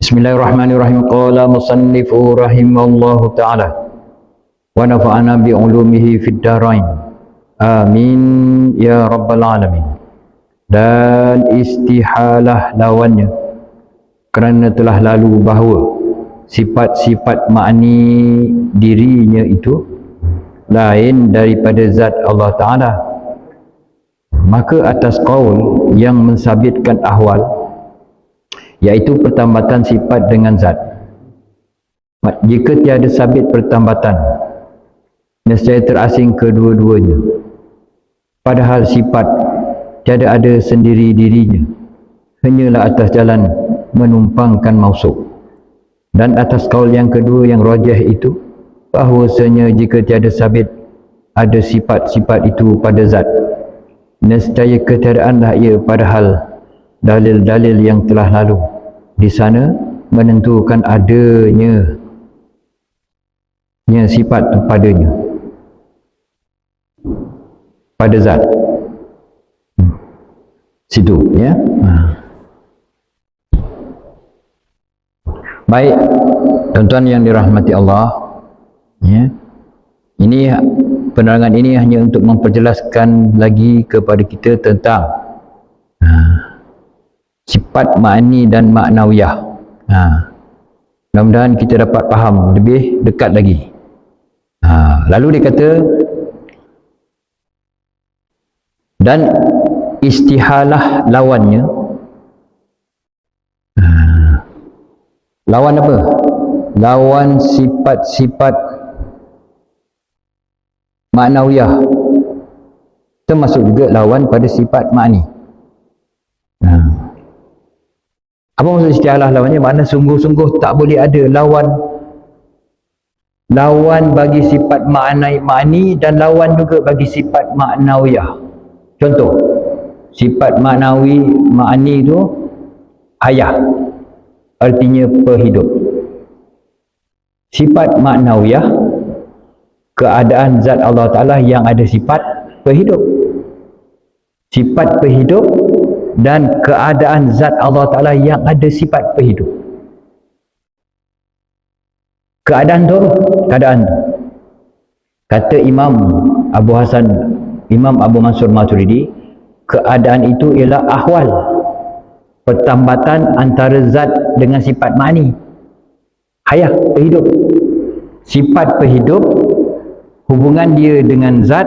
Bismillahirrahmanirrahim. Qala musannifu rahimallahu ta'ala wa nafa'ana bi'ulumihi fid darain. Amin ya rabbal alamin. Dan istihalah lawannya, kerana telah lalu bahawa sifat-sifat ma'ni dirinya itu lain daripada zat Allah Ta'ala. Maka atas qaul yang mensabitkan ahwal, iaitu pertambatan sifat dengan zat, jika tiada sabit pertambatan, nescaya terasing kedua-duanya. Padahal sifat tiada ada sendiri dirinya, hanyalah atas jalan menumpangkan mausuf. Dan atas kaul yang kedua yang rajih itu, bahwasanya jika tiada sabit ada sifat-sifat itu pada zat, nescaya ketiadaanlah ia, padahal dalil-dalil yang telah lalu di sana menentukan adanya sifat padanya, pada zat. Situ ya. Baik, tuan-tuan yang dirahmati Allah, ya. Ini penerangan ini hanya untuk memperjelaskan lagi kepada kita tentang sifat ma'ni dan ma'nawiyah. Mudah-mudahan kita dapat faham lebih dekat lagi. Lalu dia kata, dan istihalah lawannya. Lawan apa? Lawan sifat-sifat ma'nawiyah, termasuk juga lawan pada sifat ma'ni. Apa maksud istihalah lawannya? Makna sungguh-sungguh tak boleh ada lawan bagi sifat ma'ni dan lawan juga bagi sifat ma'nawiyah. Contoh, sifat ma'ni itu hayah, artinya perhidup. Sifat ma'nawiyah, keadaan zat Allah Ta'ala yang ada sifat perhidup. Sifat perhidup dan keadaan zat Allah Ta'ala yang ada sifat perhidup. Keadaan tu, kata Imam Abu Mansur Maturidi, keadaan itu ialah ahwal, pertambatan antara zat dengan sifat ma'ni. Hayah, perhidup. Sifat perhidup, hubungan dia dengan zat,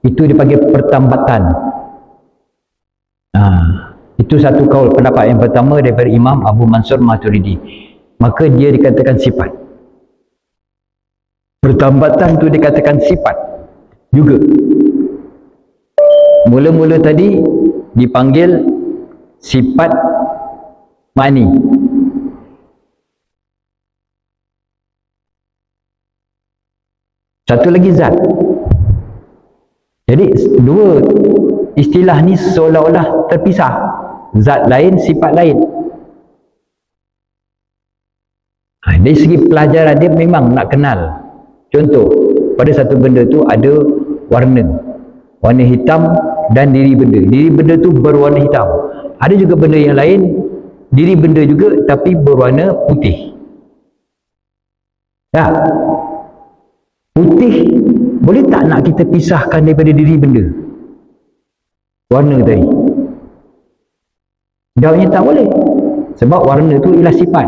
itu dipanggil pertambatan. Itu satu kaul, pendapat yang pertama daripada Imam Abu Mansur Maturidi. Maka dia dikatakan sifat. Pertambatan tu dikatakan sifat juga. Mula-mula tadi dipanggil sifat ma'ni. Satu lagi zat. Jadi dua istilah ni seolah-olah terpisah. Zat lain, sifat lain. Dari segi pelajaran dia memang nak kenal. Contoh, pada satu benda tu ada warna hitam dan diri benda. Diri benda tu berwarna hitam. Ada juga benda yang lain, diri benda juga tapi berwarna putih. Ya. Putih boleh tak nak kita pisahkan daripada diri benda? Warna tadi. Jawabnya tak boleh. Sebab warna tu ialah sifat.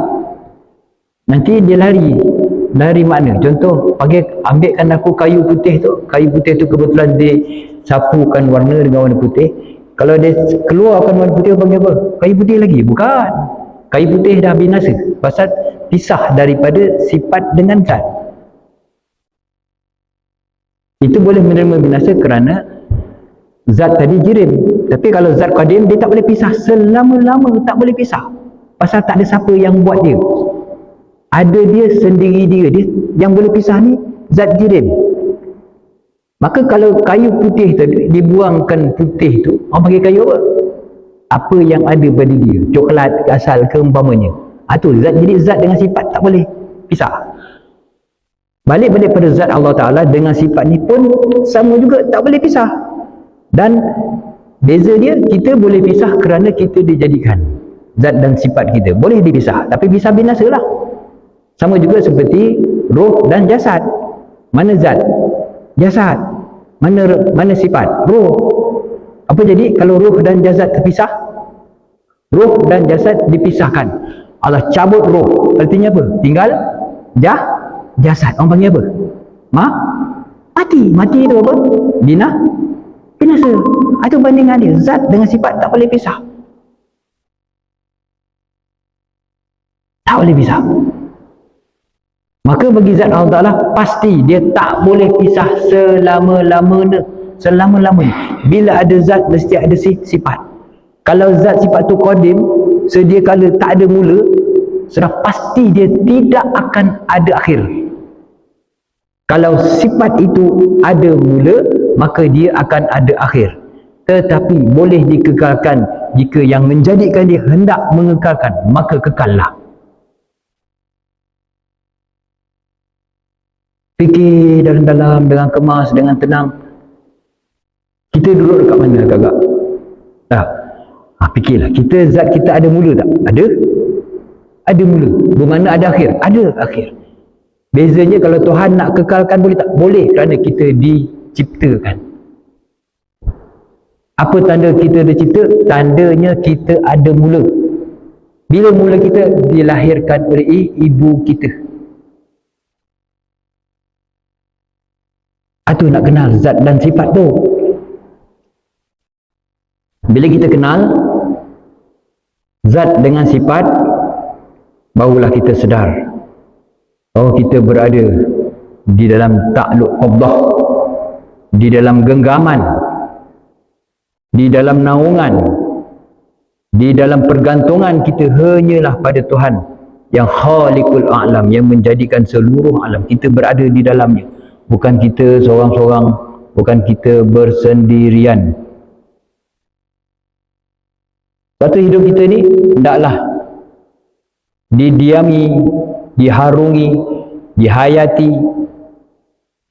Nanti dia lari makna. Contoh, ambilkan aku kayu putih tu. Kayu putih tu kebetulan dia sapukan warna dengan warna putih. Kalau dia keluarkan warna putih, panggil apa? Kayu putih lagi? Bukan. Kayu putih dah binasa. Pasal pisah daripada sifat dengan zat. Itu boleh menerima binasa kerana zat tadi jirim. Tapi kalau zat qadim, dia tak boleh pisah. Selama-lama tak boleh pisah. Pasal tak ada siapa yang buat dia. Ada dia sendiri dia. Yang boleh pisah ni zat jirim. Maka kalau kayu putih tadi dibuangkan putih tu, orang panggil kayu apa? Apa yang ada pada dia, coklat asal ke umpamanya. Tu zat. Jadi zat dengan sifat tak boleh pisah. Balik-balik pada zat Allah Ta'ala dengan sifat ni pun sama juga, tak boleh pisah. Dan beza dia, kita boleh pisah kerana kita dijadikan. zat dan sifat kita boleh dipisah, tapi bisa binasa lah. Sama juga seperti roh dan jasad. Mana zat? Jasad. Mana sifat? Roh. Apa jadi kalau roh dan jasad terpisah? Roh dan jasad dipisahkan. Allah cabut roh, artinya apa? Tinggal jasad. Orang panggil apa? Mati itu apa? Binasa. Itu bandingan dia. Zat dengan sifat tak boleh pisah. Tak boleh pisah. Maka bagi zat Allah Ta'ala pasti dia tak boleh pisah selama-lamanya. Bila ada zat mesti ada sifat. Kalau zat sifat tu qadim, sedia kala tak ada mula, sudah pasti dia tidak akan ada akhir. Kalau sifat itu ada mula, maka dia akan ada akhir. Tetapi boleh dikekalkan jika yang menjadikan dia hendak mengekalkan, maka kekallah. Fikir dalam-dalam, dengan kemas, dengan tenang. Kita duduk dekat mana agak-agak? Fikirlah, zat kita ada mula tak? Ada mula. Bermakna ada akhir? Ada akhir. Bezanya kalau Tuhan nak kekalkan boleh tak? Boleh, kerana kita diciptakan. Apa tanda kita dicipta? Tandanya kita ada mula. Bila mula kita? Dilahirkan oleh ibu kita. Itu nak kenal zat dan sifat tu. Bila kita kenal zat dengan sifat, barulah kita sedar bahawa kita berada di dalam takluk qabdah, di dalam genggaman, di dalam naungan, di dalam pergantungan kita hanyalah pada Tuhan yang Khaliqul A'lam, yang menjadikan seluruh alam. Kita berada di dalamnya, bukan kita seorang-seorang, bukan kita bersendirian. Satu hidup kita ni hendaklah didiami, diharungi, dihayati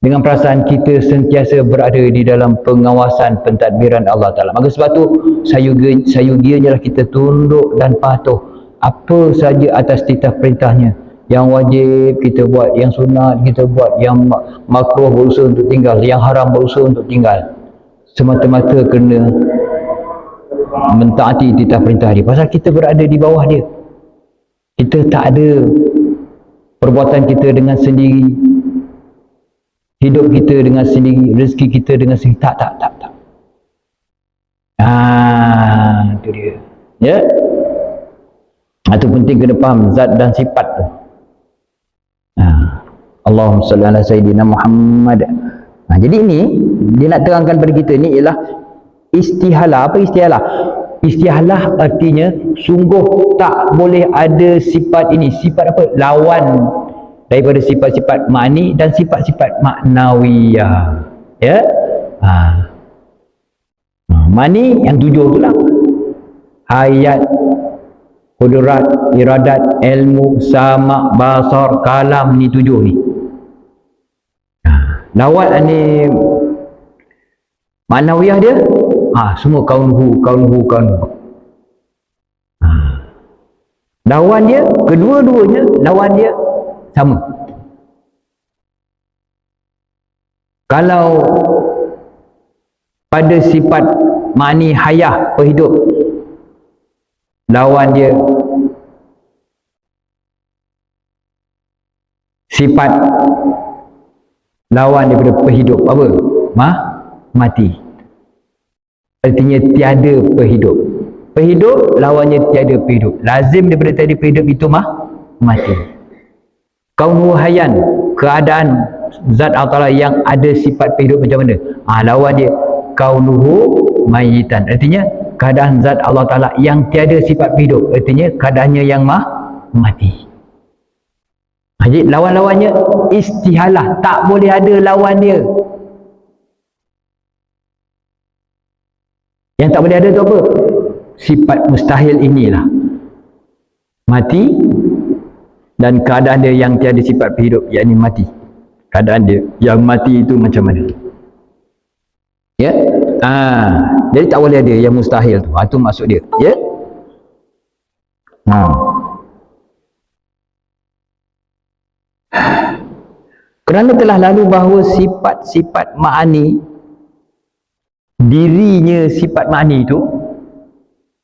dengan perasaan kita sentiasa berada di dalam pengawasan pentadbiran Allah Ta'ala. Maka sebab tu sayugianya lah kita tunduk dan patuh apa saja atas titah perintahnya. Yang wajib kita buat, yang sunat kita buat, yang makruh berusaha untuk tinggal, yang haram berusaha untuk tinggal, semata-mata kerana mentaati titah perintah dia. Pasal kita berada di bawah dia. Kita tak ada perbuatan kita dengan sendiri, hidup kita dengan sendiri, rezeki kita dengan sendiri. Tak. Itu dia. Ya. Itu penting kena faham zat dan sifat tu. Allahumma salli ala Sayyidina Muhammad. Jadi ini dia nak terangkan pada kita ni ialah istihalah. Apa istihalah? Istihalah artinya sungguh tak boleh ada sifat ini. Sifat apa? Lawan daripada sifat-sifat makni dan sifat-sifat maknawiyah. Ya? Makni yang 7 tu lah. Hayat, kudrat, iradat, ilmu, sama, basar, kalam, ni 7 ni. Lawan ni maknawiyah dia semua kaunhu. Lawan dia, kedua-duanya lawan dia sama. Kalau pada sifat makni hayah, berhidup, lawan dia sifat lawan daripada berhidup apa? Mati. Artinya tiada berhidup. Berhidup lawannya tiada berhidup. Lazim daripada tiada berhidup itu mati. Kaunu hayan, keadaan zat Allah yang ada sifat berhidup macam mana? Lawan dia kaunuhu mayitan. Artinya keadaan zat Allah Ta'ala yang tiada sifat berhidup. Artinya keadaannya yang mati. Jadi lawan-lawannya istihalah, tak boleh ada lawan dia. Yang tak boleh ada tu apa? Sifat mustahil inilah. Mati dan keadaan dia yang tiada sifat berhidup, yakni mati. Keadaan dia yang mati itu macam mana? Ya? Jadi tak boleh ada yang mustahil tu. Itu maksud dia. Ya? Ha. Kerana telah lalu bahawa sifat-sifat ma'ani, dirinya sifat ma'ani itu,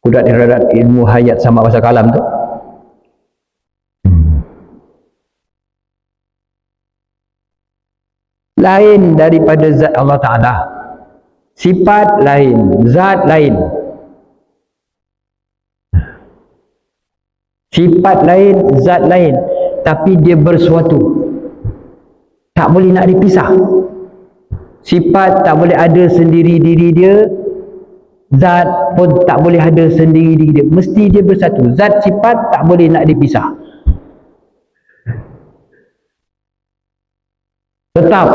kudat ilmu hayat sama bahasa kalam tu, lain daripada zat Allah Ta'ala. Sifat lain, zat lain. Sifat lain, zat lain, tapi dia bersuatu, tak boleh nak dipisah. Sifat tak boleh ada sendiri diri dia, zat pun tak boleh ada sendiri diri dia, mesti dia bersatu. Zat sifat tak boleh nak dipisah, tetap.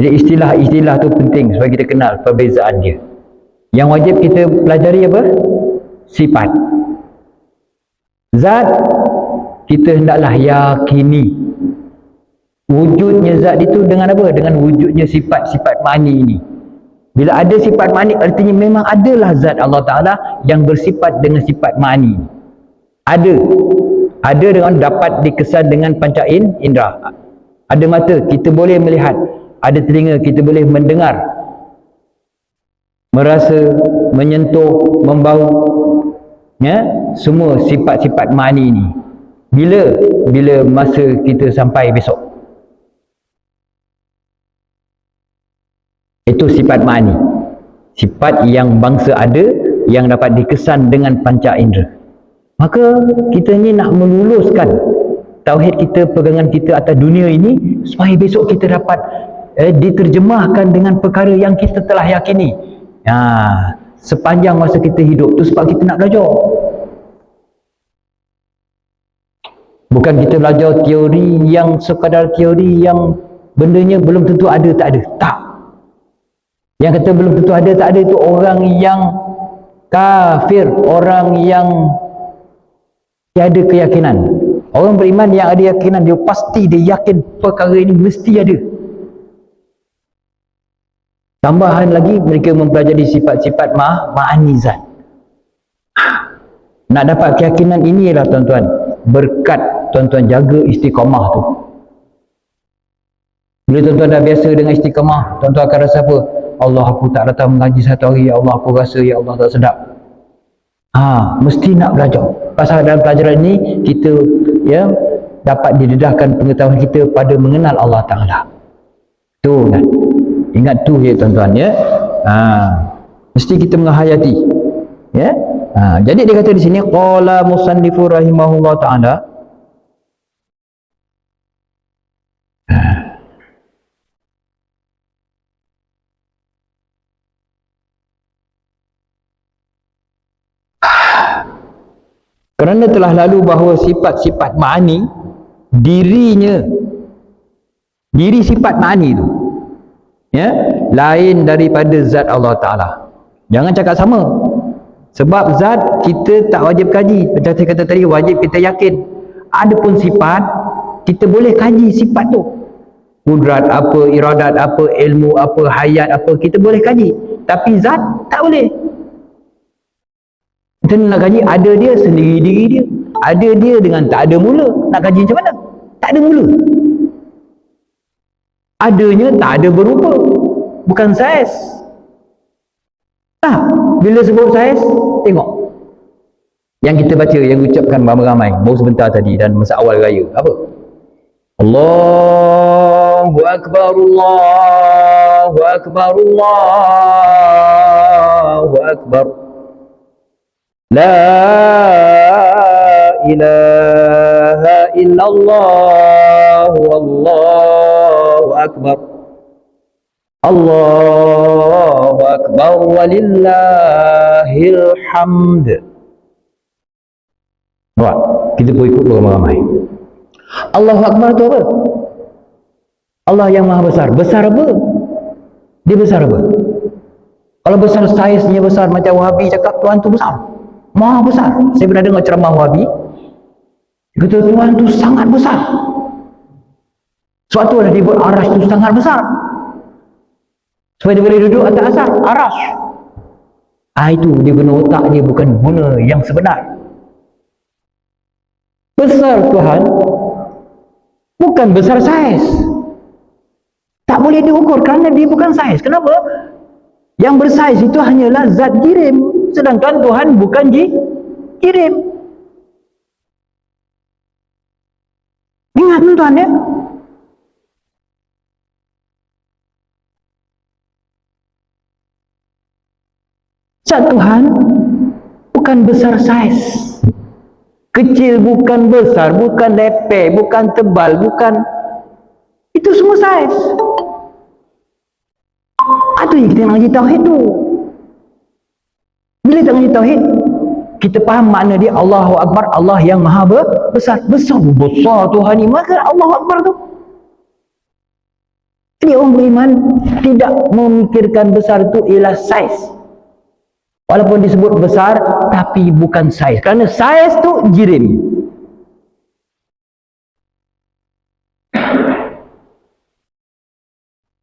Jadi istilah-istilah tu penting supaya kita kenal perbezaan dia. Yang wajib kita pelajari apa? Sifat. Zat, kita hendaklah yakini wujudnya zat itu dengan apa? Dengan wujudnya sifat-sifat ma'ani ini. Bila ada sifat ma'ani, artinya memang adalah zat Allah Ta'ala yang bersifat dengan sifat ma'ani. Ada dengan dapat dikesan dengan panca indera. Ada mata, kita boleh melihat. Ada telinga, kita boleh mendengar, merasa, menyentuh, membau, ya, semua sifat-sifat ma'ani ini. Bila masa kita sampai besok, itu sifat ma'ani, sifat yang bangsa ada, yang dapat dikesan dengan panca indera. Maka kita ni nak meluluskan tauhid kita, pegangan kita atas dunia ini, supaya besok kita dapat diterjemahkan dengan perkara yang kita telah yakini sepanjang masa kita hidup. Tu sebab kita nak belajar. Bukan kita belajar teori yang sekadar teori yang bendanya belum tentu ada, tak ada. Tak. Yang kata belum tentu ada, tak ada, itu orang yang kafir, orang yang tiada keyakinan. Orang beriman yang ada keyakinan, dia pasti, dia yakin perkara ini mesti ada. Tambahan lagi, mereka mempelajari sifat-sifat ma'ani zat. Nak dapat keyakinan ini ialah tuan-tuan, berkat tuan-tuan jaga istiqamah tu. Bila tuan-tuan dah biasa dengan istiqamah, tuan-tuan akan rasa apa? Allah, aku tak datang mengaji satu hari, ya Allah, aku rasa ya Allah tak sedap. Mesti nak belajar. Pasal dalam pelajaran ini kita dapat didedahkan pengetahuan kita pada mengenal Allah Ta'ala. Tu kan. Ingat tu ya tuan-tuan ya. Mesti kita menghayati. Ya. Jadi dia kata di sini, qala musannifu rahimahullah ta'ala, kerana telah lalu bahawa sifat-sifat ma'ani, diri sifat ma'ani itu, ya, lain daripada zat Allah Ta'ala. Jangan cakap sama. Sebab zat kita tak wajib kaji. Macam saya kata tadi, wajib kita yakin. Adapun sifat, kita boleh kaji sifat tu. Kudrat apa, iradat apa, ilmu apa, hayat apa, kita boleh kaji. Tapi zat, tak boleh. Kita nak kaji, ada dia sendiri diri dia. Ada dia dengan tak ada mula. Nak kaji macam mana? Tak ada mula. Adanya tak ada berupa. Bukan saiz. Bila sebut saiz, tengok yang kita baca, yang ucapkan ramai-ramai baru sebentar tadi dan masa awal raya, apa? Allahu Akbar, Allahu Akbar, Allahu Akbar, La ilaha illallah, Wallahu Akbar, Allahu Akbar walillahil hamd. Nampak? Kita pun ikut ramai-ramai. Allahu Akbar tu apa? Allah yang maha besar. Besar apa? Dia besar apa? Kalau besar saiznya besar, macam Wahabi cakap Tuhan tu besar, maha besar. Saya pernah dengar ceramah Wahabi, dia kata Tuhan tu sangat besar. Suatu ada dia buat arash tu sangat besar, supaya dia boleh duduk atas asar arash. Itu dia guna otak dia, bukan guna yang sebenar. Besar Tuhan bukan besar saiz. Tak boleh diukur kerana dia bukan saiz. Kenapa? Yang bersaiz itu hanyalah zat jirim, sedangkan Tuhan bukan jirim. Ingat tuan ya. Zat Tuhan bukan besar saiz. Kecil bukan besar, bukan lepek, bukan tebal, bukan, itu semua saiz. Itu yang kita nak ngaji tauhid tu. Bila kita ngaji tauhid, kita faham makna dia Allahu Akbar, Allah yang maha besar. Besar Tuhan ni, maka Allahu Akbar tu. Jadi orang beriman tidak memikirkan besar tu ialah saiz. Walaupun disebut besar, tapi bukan saiz. Kerana saiz tu jirim.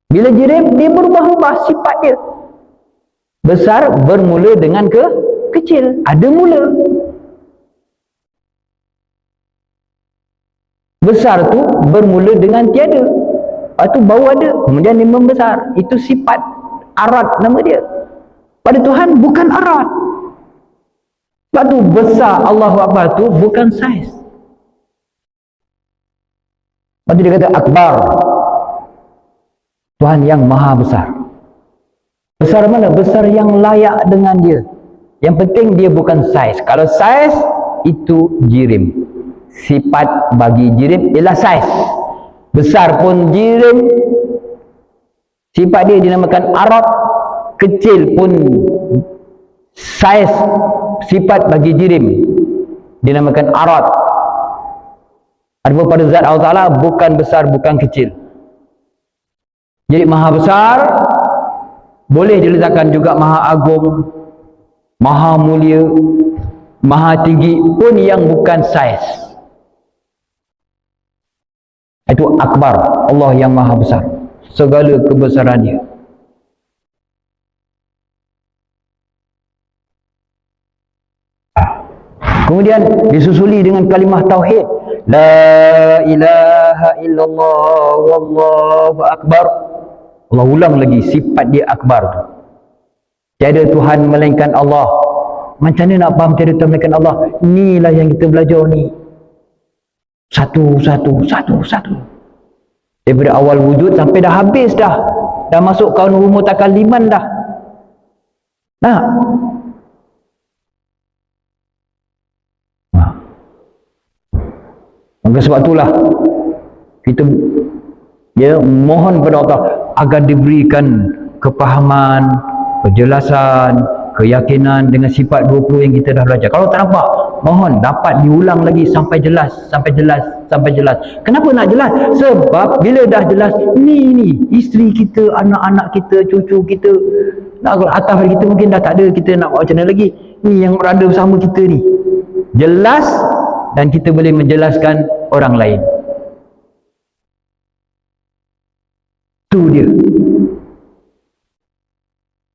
Bila jirim, dia berubah-ubah sifat dia. Besar bermula dengan kecil. Ada mula. Besar tu bermula dengan tiada. Lepas tu baru ada. Kemudian dia membesar. Itu sifat arat nama dia. Pada Tuhan bukan arat. Sebab tu besar Allahu Akbar tu bukan saiz. Lepas tu dia kata Akbar, Tuhan yang maha besar. Besar mana? Besar yang layak dengan dia. Yang penting dia bukan saiz. Kalau saiz itu jirim. Sifat bagi jirim ialah saiz. Besar pun jirim. Sifat dia dinamakan arat. Kecil pun saiz, sifat bagi jirim dinamakan arat. Adapun pada zat Allah Ta'ala bukan besar, bukan kecil. Jadi maha besar boleh diletakkan juga maha agung, maha mulia, maha tinggi pun yang bukan saiz. Itu Akbar, Allah yang maha besar, segala kebesaran dia. Kemudian disusuli dengan kalimah tauhid, la ilaha illallah wallahu akbar. Allah ulang lagi sifat dia akbar tu. Tiada Tuhan melainkan Allah. Macam mana nak faham tiada Tuhan melainkan Allah? Inilah yang kita belajar ni. Satu. Daripada awal wujud sampai dah habis dah. Dah masuk kaun umur takaliman dah. Nah. Maka sebab itulah kita mohon kepada Allah agar diberikan kepahaman, kejelasan, keyakinan dengan sifat 20 yang kita dah belajar. Kalau tak nampak, mohon dapat diulang lagi sampai jelas. Kenapa nak jelas? Sebab bila dah jelas, ni isteri kita, anak-anak kita, cucu kita, atas kita mungkin dah tak ada, kita nak buat macam mana lagi? Ni yang berada bersama kita ni jelas, dan kita boleh menjelaskan orang lain. Tu dia.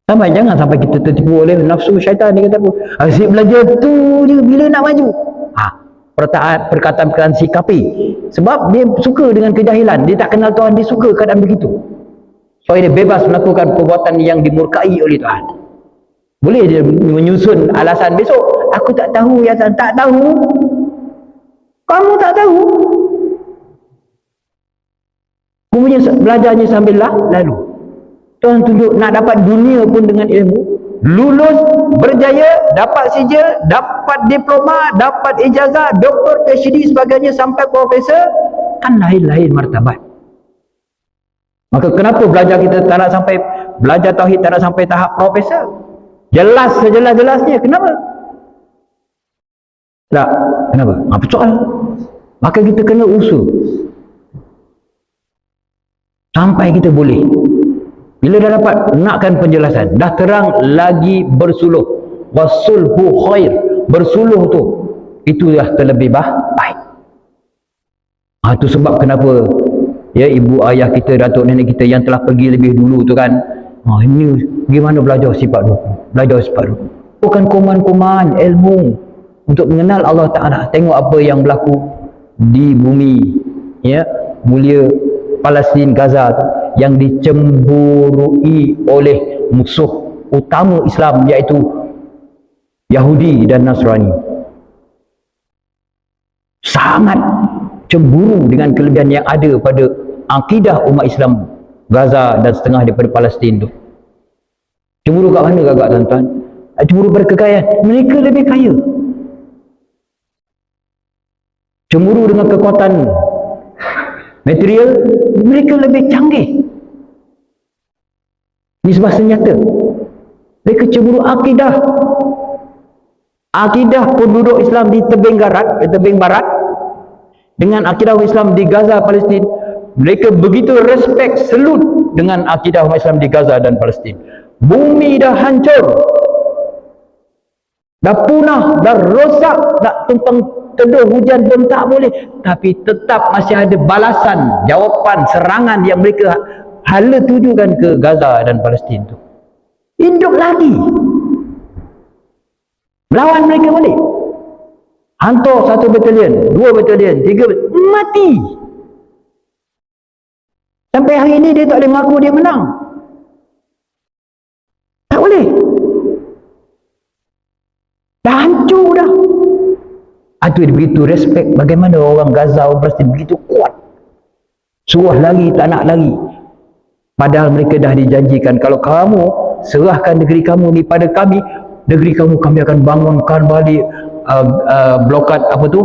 Jangan sampai kita tertipu oleh nafsu syaitan. Dia kata apa? Asyik belajar tu je bila nak maju. Perkataan sikapi. Sebab dia suka dengan kejahilan. Dia tak kenal Tuhan, dia suka keadaan begitu. So dia bebas melakukan perbuatan yang dimurkai oleh Tuhan. Boleh dia menyusun alasan besok, aku tak tahu ya Tuhan. Tak tahu. Kamu tak tahu. Kemudian belajarnya sambil lalu. Tuhan tunjuk nak dapat dunia pun dengan ilmu. Lulus, berjaya, dapat sijil, dapat diploma, dapat ijazah, doktor, PhD sebagainya sampai profesor. Kan lain-lain martabat. Maka kenapa belajar kita tak nak sampai, belajar tauhid tak nak sampai tahap profesor? Jelas sejelas-jelasnya. Kenapa? Tak. Kenapa? Apa soal? Maka kita kena usul sampai kita boleh. Bila dah dapat nakkan penjelasan, dah terang lagi bersuluh. Wasulhu khair. Bersuluh tu, itu dah terlebih baik. Itu sebab kenapa ya ibu ayah kita, datuk nenek kita yang telah pergi lebih dulu tu kan, ini Bagaimana belajar sifat ruku? Belajar sifat ruku. Bukan kuman-kuman ilmu untuk mengenal Allah Ta'ala. Tengok apa yang berlaku di bumi, ya, mulia Palestin, Gaza tu, yang dicemburui oleh musuh utama Islam, iaitu Yahudi dan Nasrani. Sangat cemburu dengan kelebihan yang ada pada akidah umat Islam Gaza dan setengah daripada Palestin tu. Cemburu kat mana agak tuan-tuan? Cemburu pada kekayaan. Mereka lebih kaya. Cemburu dengan kekuatan material, mereka lebih canggih. Nisbah senjata. Mereka cemburu akidah. Akidah penduduk Islam di tebing barat dengan akidah Islam di Gaza, Palestin, mereka begitu respect, selut dengan akidah umat Islam di Gaza dan Palestin. Bumi dah hancur, dah punah, dah rosak, dah tumpang teduh, hujan pun tak boleh, tapi tetap masih ada balasan, jawapan, serangan yang mereka hala tujukan ke Gaza dan Palestin tu. Hidup lagi, melawan mereka balik. Hantar 1 batalion, 2 batalion, 3 batalion, mati. Sampai hari ini dia tak boleh mengaku dia menang. Tak boleh. Dah hancur dah. Itu begitu respect bagaimana orang Gaza, orang Palestin begitu kuat. Suruh lari, tak nak lari. Padahal mereka dah dijanjikan, kalau kamu serahkan negeri kamu ni pada kami, negeri kamu kami akan bangunkan balik blokad apa tu,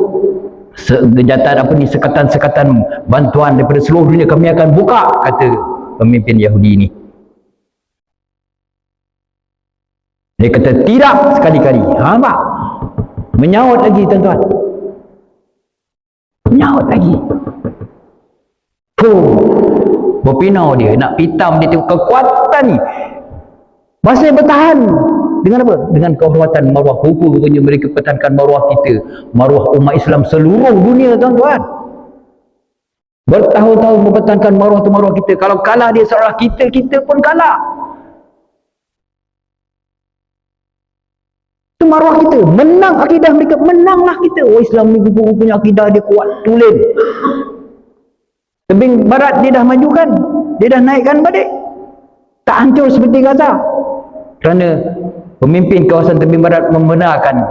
sekatan bantuan daripada seluruh dunia kami akan buka, kata pemimpin Yahudi ini. Dia kata tidak sekali-kali. Nampak? Menyaut lagi tuan-tuan. Menyaut lagi. Berpinau dia, nak pitam dia tengok kekuatan ni. Masih bertahan. Dengan apa? Dengan kehormatan maruah. Rupanya mereka pertahankan maruah kita, maruah umat Islam seluruh dunia tuan-tuan. Bertahun-tahun mempertahankan maruah kita. Kalau kalah dia seolah kita pun kalah. Itu maruah kita. Menang akidah mereka, menanglah kita. Oh, Islam ni punya akidah dia kuat, tulen. Tebing barat dia dah majukan, dia dah naikkan balik. Tak hancur seperti Gaza. Kerana pemimpin kawasan tebing barat membenarkan,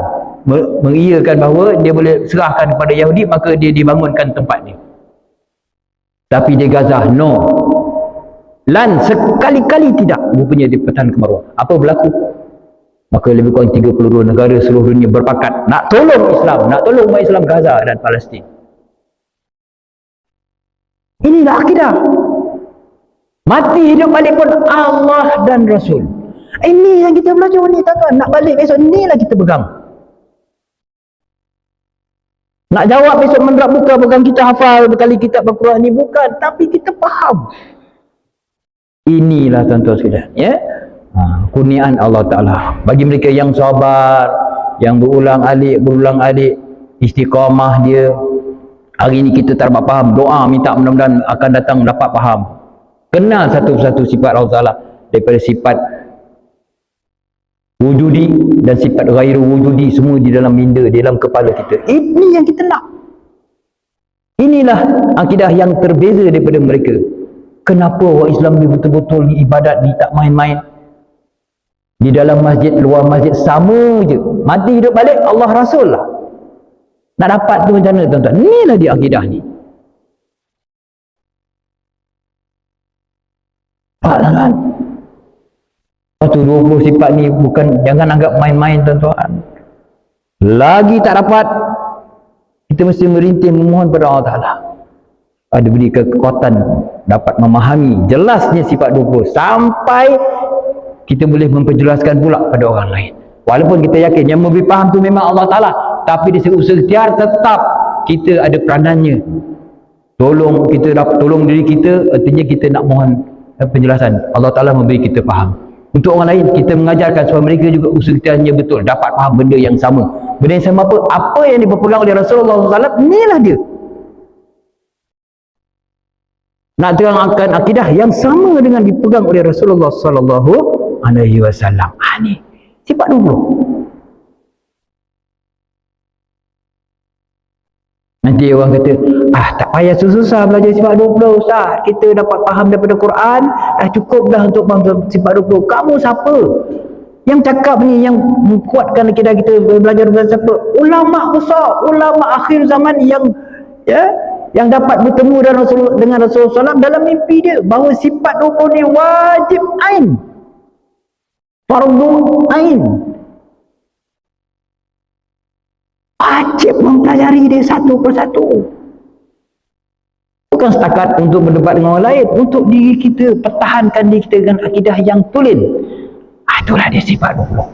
mengiyakan bahawa dia boleh serahkan kepada Yahudi, maka dia dibangunkan tempat dia. Tapi di Gaza, no. Lan sekali-kali tidak. Rupanya dipertahankan maruah. Apa berlaku? Maka lebih kurang 32 negara seluruh dunia berpakat nak tolong Islam, nak tolong umat Islam Gaza dan Palestin. Inilah akidah. Mati hidup balik pun Allah dan Rasul. Ini yang kita belajar ni tuan-tuan. Nak balik besok, inilah kita pegang. Nak jawab besok mendarat buka, bukan kita hafal berkali kitab Al-Quran ni, bukan, tapi kita faham. Inilah tuan-tuan sekalian, ya. Kurniaan Allah Ta'ala bagi mereka yang sabar, yang berulang alik istiqamah dia. Hari ini kita tak dapat faham, doa minta mudah-mudahan akan datang dapat faham, kenal satu-satu sifat Allah Ta'ala, daripada sifat wujudi dan sifat ghairu wujudi, semua di dalam minda, di dalam kepala kita. Ini yang kita nak. Inilah akidah yang terbeza daripada mereka. Kenapa orang Islam ni betul-betul ni ibadat ni tak main-main? Di dalam masjid, luar masjid sama je. Mati hidup balik Allah Rasul lah. Nak dapat tu macam mana tuan-tuan? Inilah dia akidah ni. Kan? Lepas tu 20 sifat ni bukan, jangan anggap main-main tuan-tuan. Lagi tak dapat, kita mesti merintih memohon pada Allah Ta'ala. Ada beri kekuatan dapat memahami jelasnya sifat 20 sampai kita boleh memperjelaskan pula pada orang lain. Walaupun kita yakin yang lebih faham tu memang Allah Ta'ala, tapi di segi usaha ikhtiar tetap kita ada peranannya. Tolong kita, tolong diri kita, artinya kita nak mohon penjelasan. Allah Ta'ala memberi kita faham. Untuk orang lain, kita mengajarkan supaya mereka juga usaha ikhtiarnya betul, dapat faham benda yang sama. Benda yang sama apa? Apa yang dipegang oleh Rasulullah SAW, inilah dia. Nak terangkan akidah yang sama dengan dipegang oleh Rasulullah SAW. alaihi wasallam. Ni sifat 20. Nanti orang kata, tak payah susah belajar sifat 20 Ustaz, kita dapat faham daripada Quran, cukup dah untuk faham sifat 20. Kamu siapa yang cakap ni, yang menguatkan akidah kita belajar siapa? Ulama besar, ulama akhir zaman yang dapat bertemu dengan Rasulullah SAW dalam mimpi dia, bahawa sifat 20 ni wajib ain, fardu ain, wajib mempelajari dia satu persatu. Bukan setakat untuk berdebat dengan orang lain, untuk diri kita, pertahankan diri kita dengan akidah yang tulen. Itulah dia sifat 20.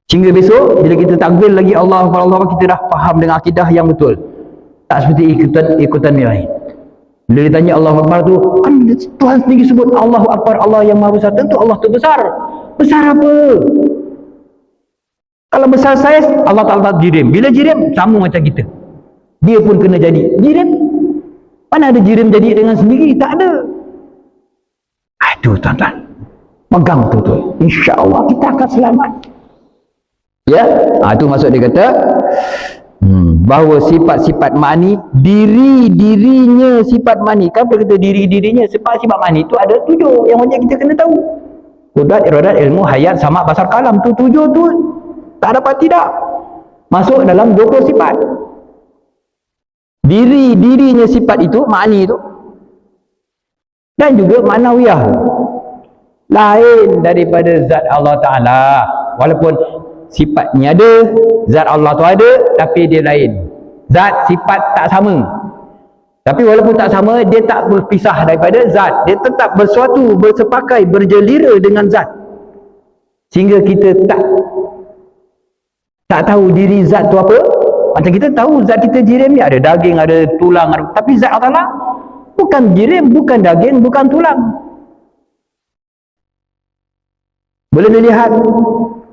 Sehingga besok bila kita takwil lagi Allah, kita dah faham dengan akidah yang betul, tak seperti ikutan yang lain. Bila ditanya Allah Akbar tu, kan Tuhan sendiri sebut Allahu Akbar, Allah yang Maha Besar. Tentu Allah tu besar. Besar apa? Kalau besar saiz, Allah Ta'ala jirim. Bila jirim, sama macam kita, dia pun kena jadi jirim. Mana ada jirim jadi dengan sendiri? Tak ada. Aduh tuan-tuan, pegang betul-betul, insya-Allah kita akan selamat. Ya, itu maksud dia kata bahawa sifat-sifat ma'ni, diri-dirinya sifat ma'ni. Kan dia kata diri-dirinya sifat-sifat ma'ni itu ada 7 yang wajib kita kena tahu. Qudrat, iradat, ilmu, hayat, sama, basar, kalam. Tu 7 tu tak dapat tidak masuk dalam 20 sifat. Diri-dirinya sifat itu, ma'ni itu, dan juga ma'nawiyah, lain daripada zat Allah Ta'ala. Walaupun sifatnya ada, zat Allah tu ada, tapi dia lain. Zat, sifat tak sama, tapi walaupun tak sama, dia tak berpisah daripada zat. Dia tetap bersuatu, bersepakai, berjelira dengan zat, sehingga kita tak tahu diri zat tu apa. Macam kita tahu zat kita jirim ni, ada daging, ada tulang, tapi zat Allah bukan jirim, bukan daging, bukan tulang. Boleh dilihat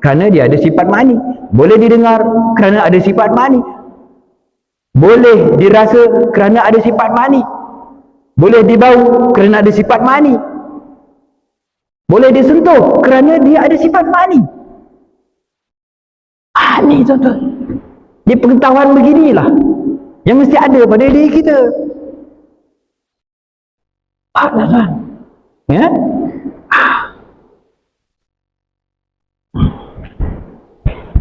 kerana dia ada sifat ma'ni, boleh didengar kerana ada sifat ma'ni, boleh dirasa kerana ada sifat ma'ni, boleh dibau kerana ada sifat ma'ni, boleh disentuh kerana dia ada sifat ma'ni. Ni tuan-tuan, dia pengetahuan beginilah yang mesti ada pada diri kita. Tuan-tuan, ya?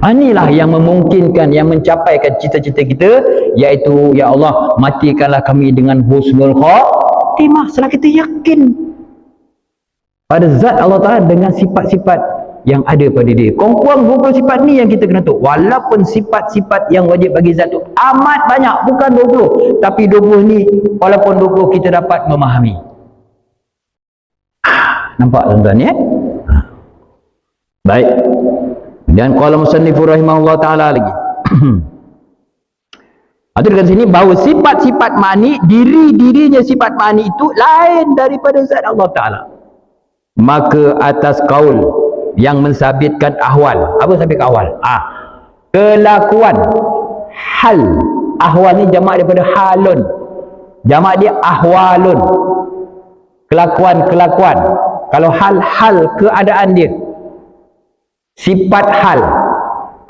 Inilah yang memungkinkan, yang mencapaikan cita-cita kita, iaitu ya Allah, matikanlah kami dengan husnul khatimah, setelah kita yakin pada zat Allah Ta'ala dengan sifat-sifat yang ada pada dia. Kurang 20 sifat ni yang kita kena tahu. Walaupun sifat-sifat yang wajib bagi zat tu amat banyak, bukan 20, tapi 20 ni walaupun 20 kita dapat memahami. Nampak tuan-tuan ya? Baik. Dan qala musannif rahimahullah taala lagi. Ada dekat sini bahawa sifat-sifat ma'ni, diri-dirinya sifat ma'ni itu lain daripada zat Allah Taala. Maka atas kaul yang mensabitkan ahwal. Apa sabit ahwal? Kelakuan, hal. Ahwal ni jamak daripada halun. Jamak dia ahwalun. Kelakuan-kelakuan. Kalau hal keadaan dia. Sifat hal,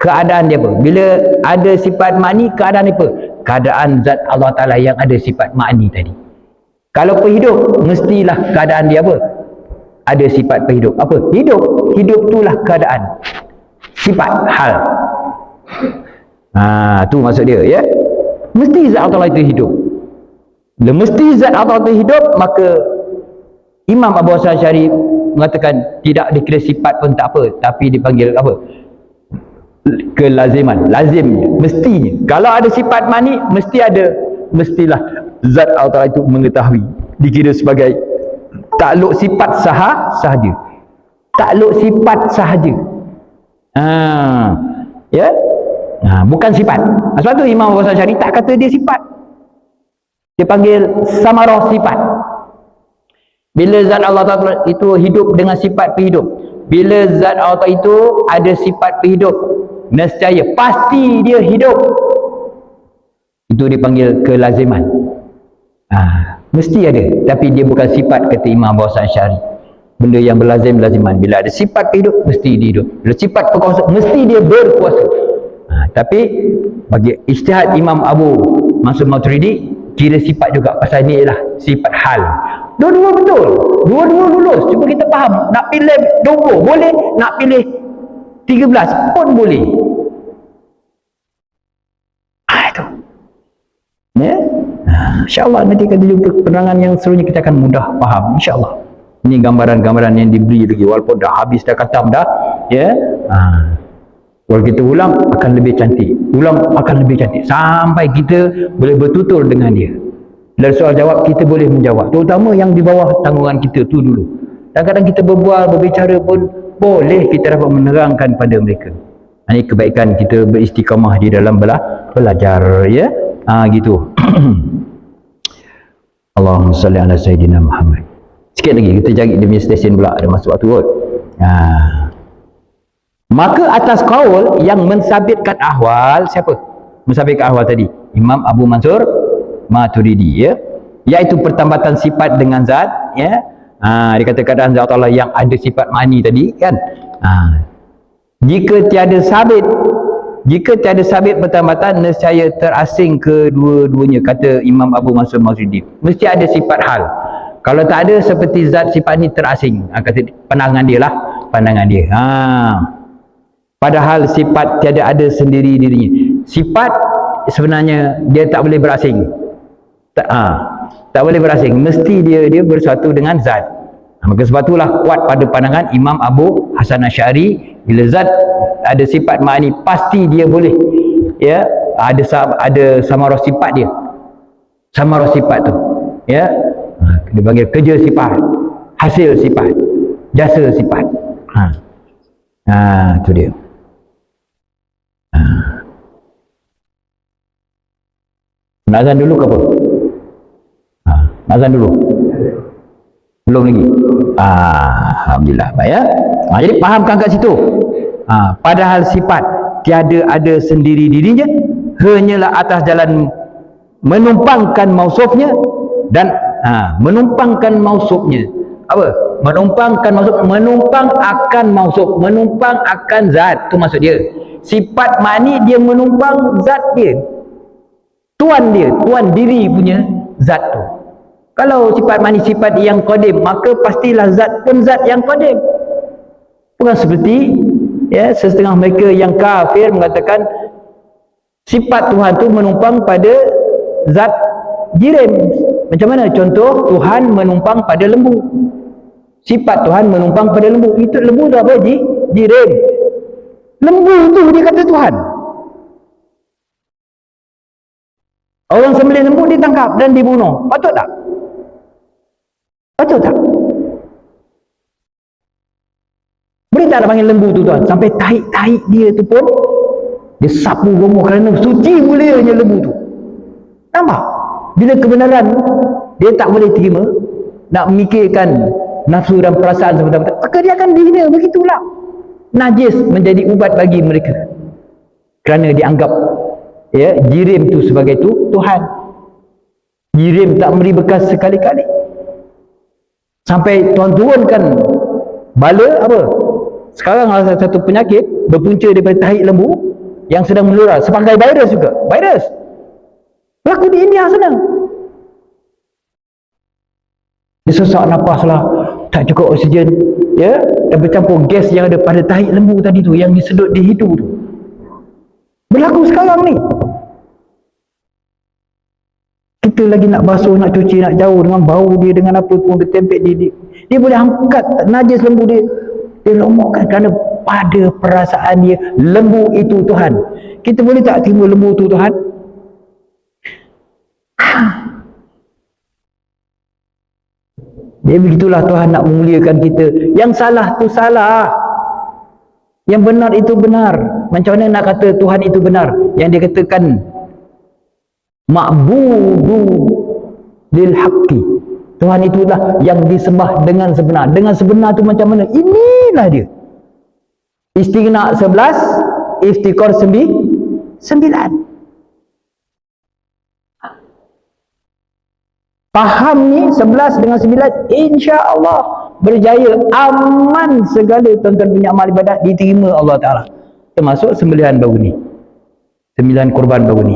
keadaan dia apa? Bila ada sifat ma'ni, keadaan dia apa? Keadaan zat Allah Ta'ala yang ada sifat ma'ni tadi. Kalau perhidup, mestilah keadaan dia apa? Ada sifat perhidup. Apa? Hidup. Hidup itulah keadaan, sifat hal. Tu maksud dia ya. Mesti zat Allah itu hidup. Bila mesti zat Allah itu hidup, maka Imam Abu Hasan Asy'ari mengatakan tidak dikira sifat pun tak apa, tapi dipanggil apa? Kelaziman, lazimnya, mestinya. Kalau ada sifat ma'ni, mestilah zat Allah itu mengetahui, dikira sebagai takluk sifat sahaja. Takluk sifat sahaja. Ya? Bukan sifat. Sebab tu Imam Abu Hasan Asy'ari tak kata dia sifat. Dia panggil samarah sifat. Bila zat Allah Ta'ala itu hidup dengan sifat perhidup, bila zat Allah Ta'ala itu ada sifat perhidup, nescaya pasti dia hidup, itu dipanggil kelaziman. Mesti ada, tapi dia bukan sifat kata Imam Abu Hasan Asy'ari. Benda yang berlazim-laziman. Bila ada sifat hidup, mesti dia hidup. Bila sifat berkuasa, mesti dia berkuasa. Tapi bagi ijtihad Imam Abu Mansur Maturidi, kira sifat juga, pasal ni ialah sifat hal. Dua-dua betul, dua-dua lulus. Cuba kita faham, nak pilih 20 boleh, nak pilih 13 pun boleh. Itu ya, insyaAllah nanti kita jumpa penerangan yang serunya, kita akan mudah faham insyaAllah. Ini gambaran-gambaran yang diberi lagi, walaupun dah habis, dah khatam dah ya. Kalau kita ulang akan lebih cantik, ulang akan lebih cantik, sampai kita boleh bertutur dengan dia. Dari soal jawab kita boleh menjawab, terutama yang di bawah tanggungan kita tu dulu. Kadang-kadang kita berbual, berbicara pun boleh kita dapat menerangkan pada mereka. Ini kebaikan kita beristiqamah di dalam belajar ya. Gitu. Allahumma salli ala Sayyidina Muhammad. Sikit lagi kita cari dia punya stesen pula, ada masuk waktu kot. Maka atas kaul yang mensabitkan ahwal, siapa mensabitkan ahwal tadi? Imam Abu Mansur Maturidi ya, iaitu pertambatan sifat dengan zat ya. Dikatakan zat Allah yang ada sifat ma'ani tadi kan. Jika tiada sabit pertambatan, nescaya terasing kedua-duanya, kata Imam Abu Mansur Maturidi. Mesti ada sifat hal. Kalau tak ada, seperti zat sifat ni terasing. Kata pandangan dia lah, pandangan dia. Padahal sifat tiada ada sendiri dirinya. Sifat sebenarnya dia tak boleh berasing. Tak boleh berasing. Mesti dia bersatu dengan zat. Maka sebab itulah kuat pada pandangan Imam Abu Hasan Asy'ari, bila zat ada sifat ma'ani, pasti dia boleh ya, ada samarah sifat dia. Samarah sifat tu ya. Dia panggil kerja sifat, hasil sifat, jasa sifat. Itu dia. Nak azan dulu ke apa? Nak azan dulu? Belum lagi? Alhamdulillah. Baik ya. Jadi fahamkan kat situ. Padahal sifat tiada ada sendiri dirinya, hanyalah atas jalan menumpangkan mausufnya dan menumpangkan mausufnya. Apa? Menumpangkan mausuf, menumpang akan mausuf, menumpang akan zat, tu maksud dia. Sifat ma'ani dia menumpang zat dia, tuan dia, tuan diri punya zat tu. Kalau sifat ma'ani sifat yang qadim, maka pastilah zat pun zat yang qadim. Bukan seperti ya setengah mereka yang kafir mengatakan sifat Tuhan tu menumpang pada zat jirim. Macam mana? Contoh, Tuhan menumpang pada lembu. Sifat Tuhan menumpang pada lembu. Itu lembu tu apa? Jirim. Lembu tu dia kata Tuhan. Orang sembelih lembu ditangkap dan dibunuh. Patut tak? Patut tak? Boleh tak nak panggil lembu tu Tuhan? Sampai tahi-tahi dia tu pun dia sapu romoh kerana suci mulianya lembu tu. Nampak? Bila kebenaran dia tak boleh terima, nak memikirkan nafsu dan perasaan semata-mata, maka dia akan dihina. Begitulah najis menjadi ubat bagi mereka kerana dianggap ya jirim tu sebagai Tuhan. Jirim tak memberi bekas sekali-kali, sampai Tuhan turunkan bala apa sekarang salah satu penyakit berpunca daripada tahi lembu yang sedang menular sebagai virus juga. Virus berlaku di India sana. Dia sesak nafas lah, tak cukup oksigen ya, dan bercampur gas yang ada pada tahi lembu tadi tu yang disedut di hidung tu. Berlaku sekarang ni. Kita lagi nak basuh, nak cuci, nak jauh dengan bau dia, dengan apa pun bertempel dia boleh angkat najis lembu dia lomokkan kerana pada perasaan dia lembu itu Tuhan. Kita boleh tak terima lembu itu Tuhan? Dia begitulah Tuhan nak memuliakan kita. Yang salah tu salah, yang benar itu benar. Macam mana nak kata Tuhan itu benar? Yang dia katakan ma'budu lil haqqi, Tuhan itulah yang disembah dengan sebenar. Dengan sebenar tu macam mana? Inilah dia. Istighna 11, iftikar 9. faham ni 11 dengan 9, insya-Allah berjaya, aman segala tuan-tuan punya amal ibadat diterima Allah Ta'ala, termasuk sembelihan baru ni, 9 korban baru ni.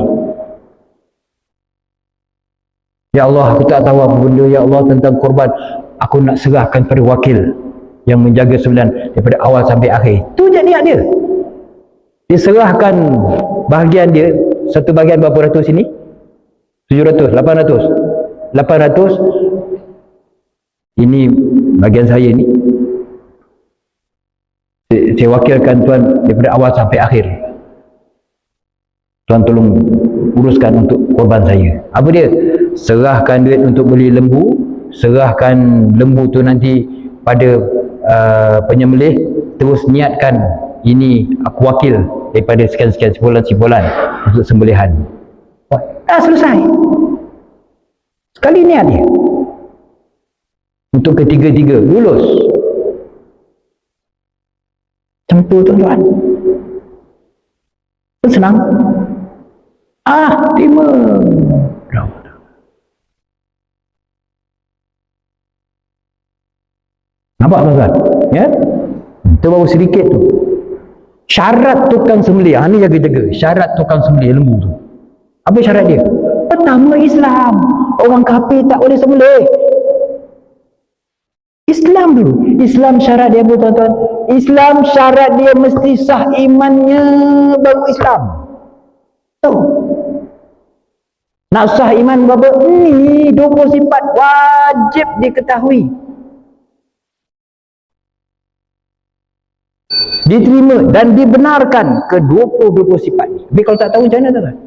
Ya Allah, aku tak tahu apa benda ya Allah tentang korban, aku nak serahkan pada wakil yang menjaga sembelihan daripada awal sampai akhir. Tu je niat dia. Dia serahkan bahagian dia, satu bahagian berapa ratus ini? 700, 800. Ini bahagian saya ni. Saya wakilkan Tuan daripada awal sampai akhir. Tuan tolong uruskan untuk korban saya. Apa dia? Serahkan duit untuk beli lembu, serahkan lembu tu nanti pada penyembelih, terus niatkan ini aku wakil daripada sekian-sekian simbolan untuk sembelihan. Dah selesai. Sekali niat dia. Untuk ketiga-tiga lulus. Macam tu tuan-tuan. Senang. Terima. Nampak tuan-tuan? Ya? Itu baru sedikit tu. Syarat tukang sembelih, ni jaga-jaga. Syarat tukang sembelih lembu tu. Apa syarat dia? Pertama, Islam. Orang kafir tak boleh sembelih. Islam dulu. Islam syarat dia apa tuan-tuan? Islam syarat dia mesti sah imannya baru Islam. Tu. Nak sah iman berapa? Ni 20 sifat wajib diketahui. Diterima dan dibenarkan ke 20 sifat ni. Tapi kalau tak tahu macam mana tuan-tuan?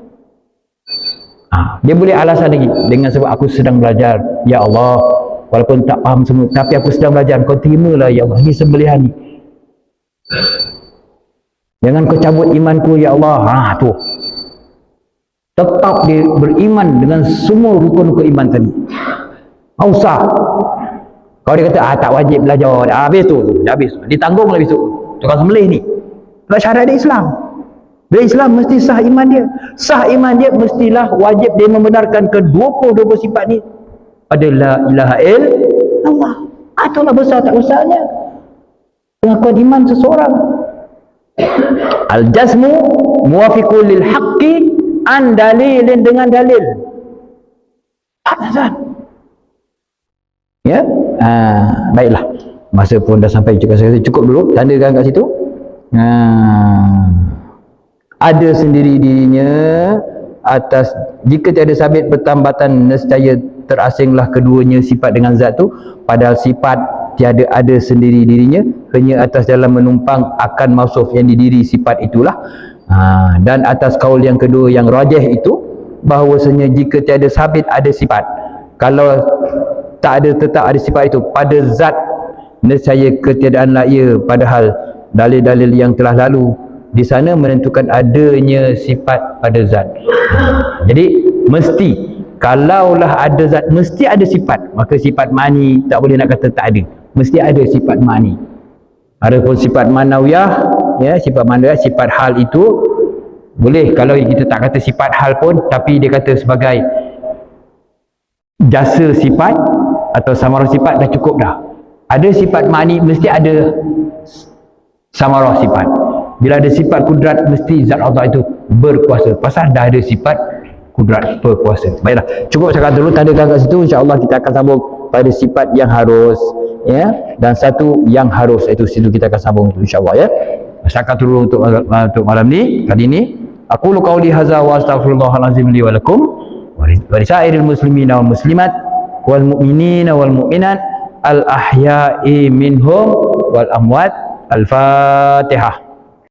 Dia boleh alasan lagi dengan sebab aku sedang belajar. Ya Allah, walaupun tak faham semua, tapi aku sedang belajar. Kau terimalah ya Allah, ni sembelihan ni. Jangan kau cabut imanku ya Allah. Tu. Tetap dia beriman dengan semua rukun-rukun iman tadi. Tak usah. Kalau dia kata tak wajib belajar, dah habis tu. Dah habis. Ditanggung lah besok. Tukang sembelih ni. Sebab syarat dia Islam. Bila Islam mesti sah iman dia. Sah iman dia mestilah wajib dia membenarkan ke 20 sifat ni pada la ilaha illallah. Itulah besar tak besarnya pengakuan iman seseorang. Al-jazmu muwafiqul lil haqqi an dalilin, dengan dalil. Ya? Baiklah. Masa pun dah sampai, cukup dulu, tandakan kat situ. Ada sendiri dirinya atas, jika tiada sabit pertambatan, nescaya terasinglah keduanya sifat dengan zat tu, padahal sifat tiada ada sendiri dirinya, hanya atas dalam menumpang akan mausuf yang didiri sifat itulah. Dan atas kaul yang kedua yang rajih itu, bahawasanya jika tiada sabit ada sifat, kalau tak ada tetap ada sifat itu pada zat, nescaya ketiadaanlah ia, padahal dalil-dalil yang telah lalu di sana menentukan adanya sifat pada zat. Jadi mesti, kalaulah ada zat mesti ada sifat, maka sifat ma'ni tak boleh nak kata tak ada, mesti ada sifat ma'ni. Adapun sifat manawiyah, ya, sifat manawiyah, sifat hal itu boleh kalau kita tak kata sifat hal pun, tapi dia kata sebagai jasa sifat atau samarah sifat dah cukup dah. Ada sifat ma'ni mesti ada samarah sifat. Bila ada sifat kudrat, mesti zat Allah itu berkuasa. Pasal dah ada sifat kudrat berkuasa. Baiklah, cukup cakap dulu, tandakan kat situ. InsyaAllah kita akan sambung pada sifat yang harus, ya, dan satu yang harus. Itu situ kita akan sambung insyaAllah, ya. Cakap dulu untuk malam ni, kali ni. Aku lu qauli hadza wa astaghfirullahalazim li wa lakum wa lisairil muslimina wal muslimat wal mu'minina wal mu'minat al ahya'i minhum wal amwat. Al-Fatihah.